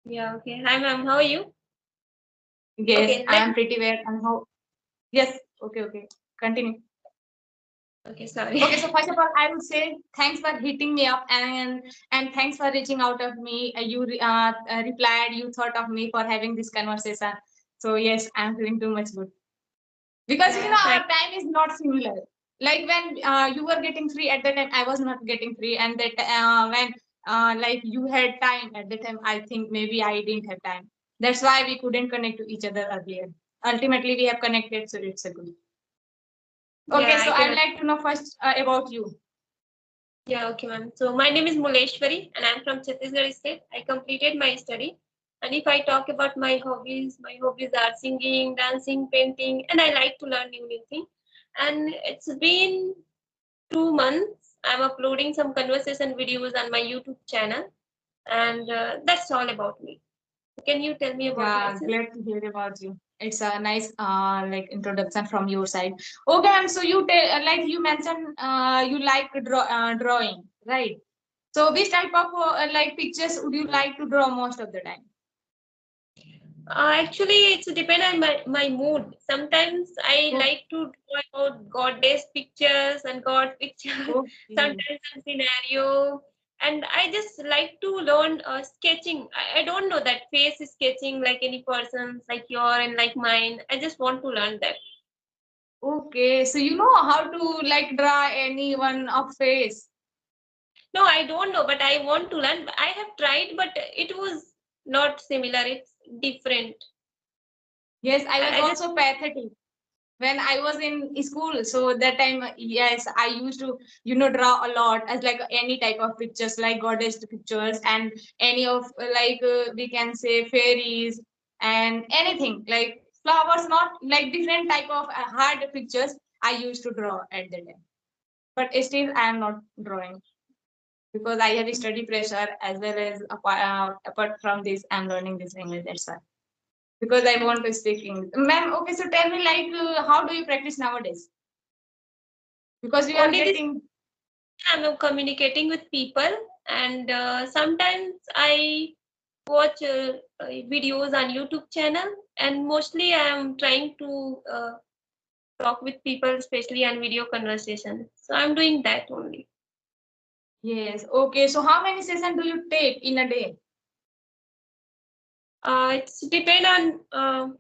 Yeah, okay. Hi, ma'am. How are you? Yes, Okay, I am pretty well. And how? Yes. Okay. Okay. Continue. okay, sorry. Okay. So first of all, I would say thanks for hitting me up and thanks for reaching out of me. You replied. You thought of me for having this conversation. So yes, I am feeling too much good because Yeah, our thank. time is not similar. Like when you were getting free at the time, I was not getting free, and that when like you had time at the time, I think maybe I didn't have time. That's why we couldn't connect to each other earlier. Ultimately, we have connected, so it's a good. Yeah, Okay, I so can. I'd like to know first about you. Yeah, okay, ma'am. So my name is Muleshwari, and I'm from Chhattisgarh state. I completed my study, and if I talk about my hobbies are singing, dancing, painting, and I like to learn new things. And it's been 2 months. I'm uploading some conversation videos on my YouTube channel, and that's all about me. Can you tell me about Yeah, myself? glad to hear about you. It's a nice like introduction from your side. Okay, and so you tell like you mentioned you like drawing, right? So which type of like pictures would you like to draw most of the time? Actually, it's depend on my mood. Sometimes I Oh, like to draw about goddess pictures and god pictures. okay. Sometimes some scenario, and I just like to learn sketching. I don't know that face sketching like any person's, like your and like mine. I just want to learn that. Okay, so you know how to like draw anyone of face. No, I don't know, but I want to learn. I have tried, but it was not similar. It's different. Yes, I was I just also pathetic when I was in school. So that time, yes, I used to, draw a lot as like any type of pictures, like goddess pictures and any of like we can say fairies and anything like flowers, not like different type of hard pictures I used to draw at the time. But still, I am not drawing because I have study pressure as well as apart from this, I'm learning this language. That's why. Because I want to speak English. Ma'am, okay, so tell me like how do you practice nowadays? Because we are only this. getting I'm communicating with people, and sometimes I watch videos on YouTube channel, and mostly I'm trying to talk with people, especially on video conversation. So I'm doing that only. yes. Okay, so how many sessions do you take in a day? It's depend on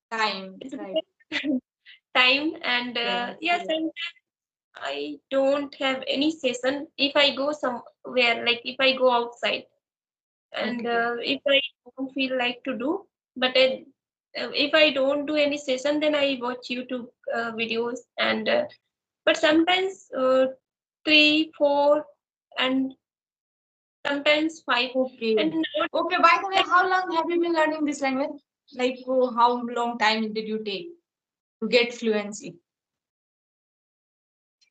Time, it's right? depend time, and Yes, yeah, yes. sometimes I don't have any session if I go somewhere, like if I go outside, and Okay. if I don't feel like to do, but if I don't do any session, then I watch YouTube videos, and but sometimes 3, 4, and sometimes 5, Okay. and not Okay, by the way, like how long have you been learning this language? Like how long time did you take to get fluency?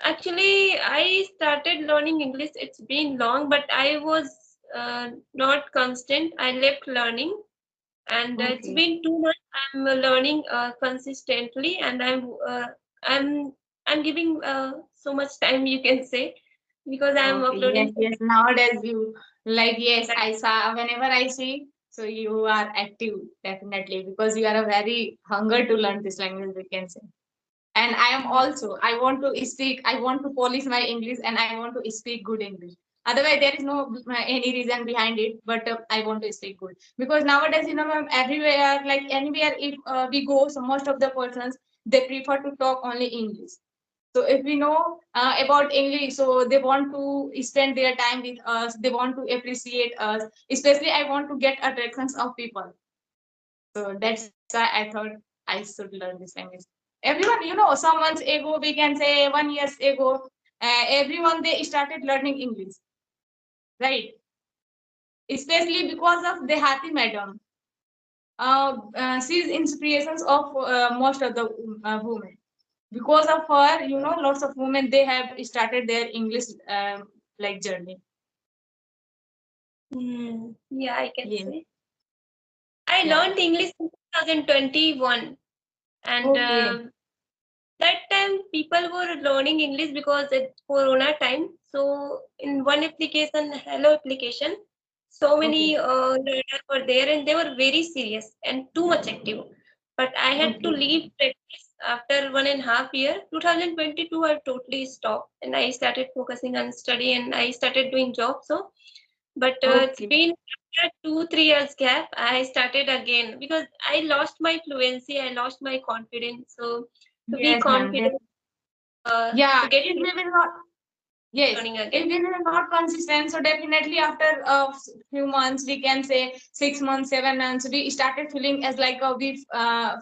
actually I started learning English. It's been long, but I was not constant. I left learning, and it's Okay. been 2 months. I'm learning consistently, and I'm I'm giving so much time, you can say, because I'm Okay, yes, uploading. yes. Nowadays, you like, yes, I saw whenever I see, so you are active definitely because you are a very hunger to learn this language, we can say. And I am also, I want to speak, I want to polish my English and I want to speak good English. Otherwise, there is no any reason behind it, but I want to speak good because nowadays, ma'am, everywhere, like anywhere, if we go, so most of the persons they prefer to talk only English. So if we know about English, so they want to spend their time with us. They want to appreciate us. Especially, I want to get attractions of people. So that's why I thought I should learn this language. Everyone, some months ago, we can say 1 years ago, everyone they started learning English, right? Especially because of the Hati madam. She's inspirations of most of the women. Because of her, lots of women they have started their English like journey. Yeah, I can Yes. say I Yeah. learned English in 2021, and Okay. that time people were learning English because it's Corona time. So in one application, Hello application, So Okay. many learners were there, and they were very serious and too much active. But I had to Okay. leave practice after 1.5 year. 2022, I totally stopped, and I started focusing on study, and I started doing job. So, but it's Okay. been after 2 3 years gap. I started again because I lost my fluency. I lost my confidence. So to be Yes, ma'am. confident, Yeah, to get if we will not, yes, learning if again. we will not consistent, so definitely after a few months, we can say 6 months, 7 months, we started feeling as like we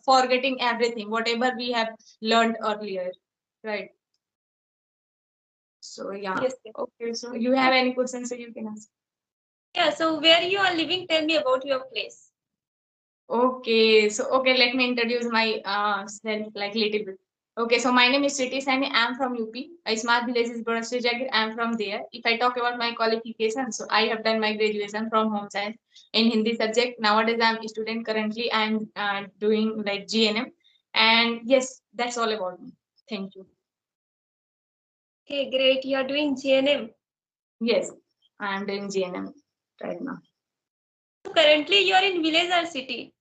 forgetting everything, whatever we have learned earlier, right? So yeah, Yes, yes. okay. So you have any questions, so you can ask. Yeah. So where you are living? Tell me about your place. Okay, so okay, let me introduce my self like little bit. Okay, so my name is Sriti Sani. I'm from UP. A smart village is Bonasri Jagir. I'm from there. If I talk about my qualifications, so I have done my graduation from home science in Hindi subject. Nowadays, I'm a student. Currently, I'm doing like GNM, and yes, that's all about me. Thank you. Okay, great. You are doing GNM. Yes, I'm doing GNM right now. So currently, you are in village or city.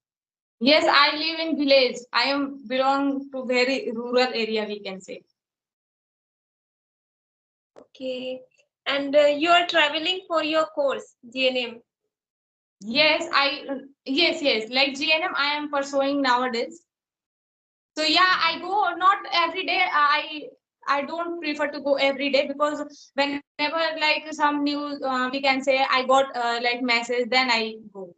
Yes, I live in village. I am belong to very rural area, we can say. Okay, and you are traveling for your course GNM. Yes, yes, like GNM I am pursuing nowadays. So yeah, I go not every day. I don't prefer to go every day because whenever like some news we can say I got like message, then I go,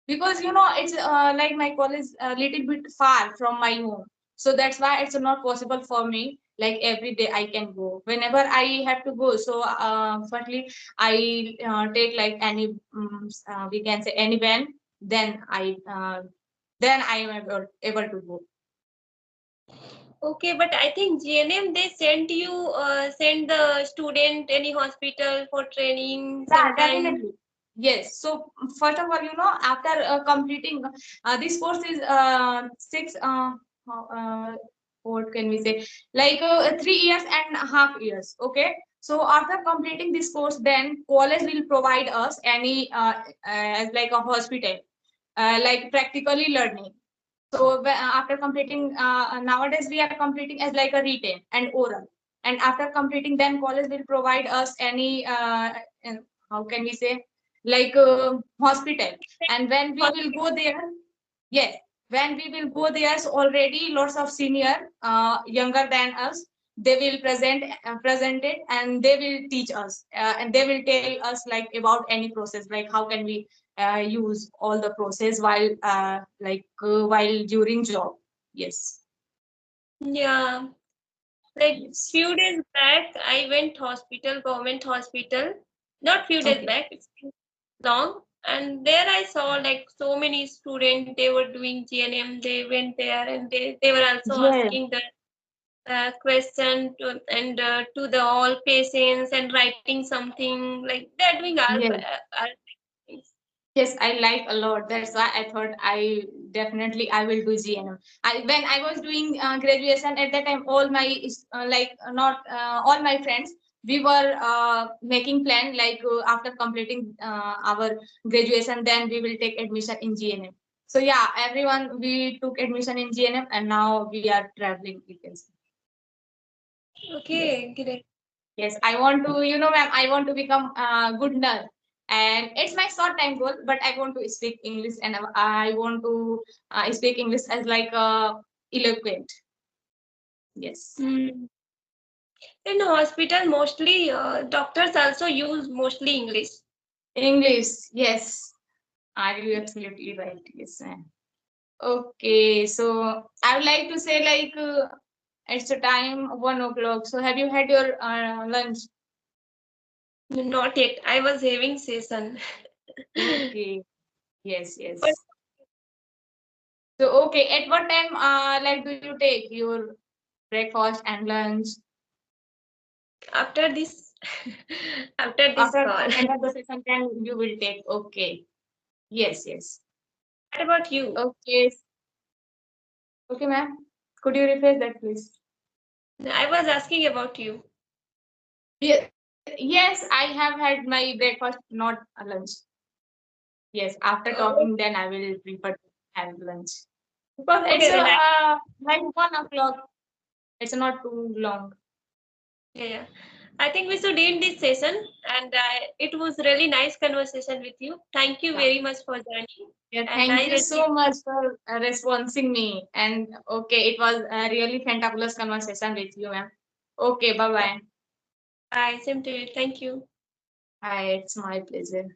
because it's like my college a little bit far from my home, so that's why it's not possible for me like every day I can go whenever I have to go. So firstly I take like any we can say any van, then I am able to go. Okay, but I think GNM they send the student any hospital for training Yeah, sometime. definitely. Yes. So first of all, after completing this course is six. What can we say? Like 3 years and a half years. Okay. So after completing this course, then college will provide us any as like a hospital, like practically learning. So after completing, nowadays we are completing as like a written and oral. And after completing, then college will provide us any, how can we say, like hospital. And when we will Hospital. go there, yes, when we will go there, so already lots of senior, younger than us, they will present it, and they will teach us, and they will tell us like about any process, like how can we use all the process while while during job. Yes. Yeah, like Yes. few days back, I went hospital, government hospital. Not few days Okay. back, it's been long. And there I saw like so many students. They were doing GNM. They went there and they were also Yeah. asking the question to the all patients and writing something like they're doing Yes. all things. Yes, I like a lot. That's why I thought I will do GNM. When I was doing graduation at that time, all my not all my friends, we were making plan like after completing our graduation, then we will take admission in GNM. So yeah, everyone we took admission in GNM, and now we are traveling. We can say. Yes. Okay, great. Yes, I want to, ma'am, I want to become a good nurse. And it's my short time goal, but I want to speak English, and I want to speak English as like eloquent. Yes. Hmm. In hospital, mostly doctors also use mostly English. English, yes. Are you absolutely right? Yes, ma'am. Okay, so I would like to say like it's a time 1 o'clock. So have you had your lunch? Not yet. I was having session. Okay. Yes, But yes. So okay, at what time like do you take your breakfast and lunch? after this, after this After call. end of the session, then you will take. Okay. Yes, yes. What about you? Okay. Okay, ma'am. Could you rephrase that, please? I was asking about you. Yes, I have had my breakfast, not a lunch. Yes, after Oh, talking, then I will prefer to have lunch because it's okay, then like 1 o'clock. It's not too long. yeah, yeah. I think we should end this session, and it was really nice conversation with you. Thank you Yeah. very much for joining, Yeah, and thank I you really so much for responding me. And okay, it was a really fantabulous conversation with you, ma'am. Okay, bye yeah. bye. Bye. Same to you. Thank you. Bye. It's my pleasure.